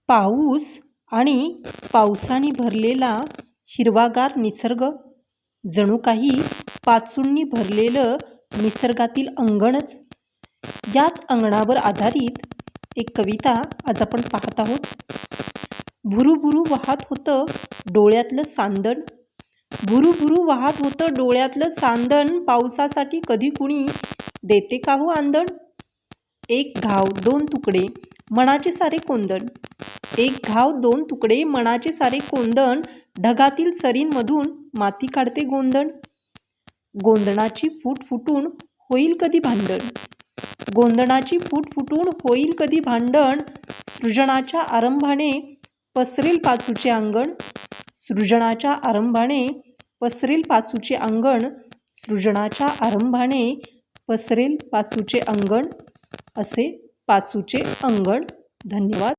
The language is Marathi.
पाऊस आणि पावसाने भरलेला हिरवागार निसर्ग, जणू काही पाचूंनी भरलेलं निसर्गातील अंगणच. याच अंगणावर आधारित एक कविता आज आपण पाहत आहोत. भुरूभुरू वाहत होतं डोळ्यातलं सांदण, भुरूभुरू वाहत होतं डोळ्यातलं सांदण, पावसासाठी कधी कुणी देते का हो आंदण. एक घाव दोन तुकडे मनाचे सारे कोंदण, एक घाव दोन तुकडे मनाचे सारे कोंदण, ढगातील सरींमधून माती काढते गोंधण. गोंधणाची फूट फुटून होईल कधी भांडण, गोंधणाची फूट फुटून होईल कधी भांडण, सृजनाच्या आरंभाने पसरेल पाचूचे अंगण, सृजनाच्या आरंभाने पसरेल पाचूचे अंगण, सृजनाच्या आरंभाने पसरेल पाचूचे अंगण. असे पाचूचे अंगण. धन्यवाद.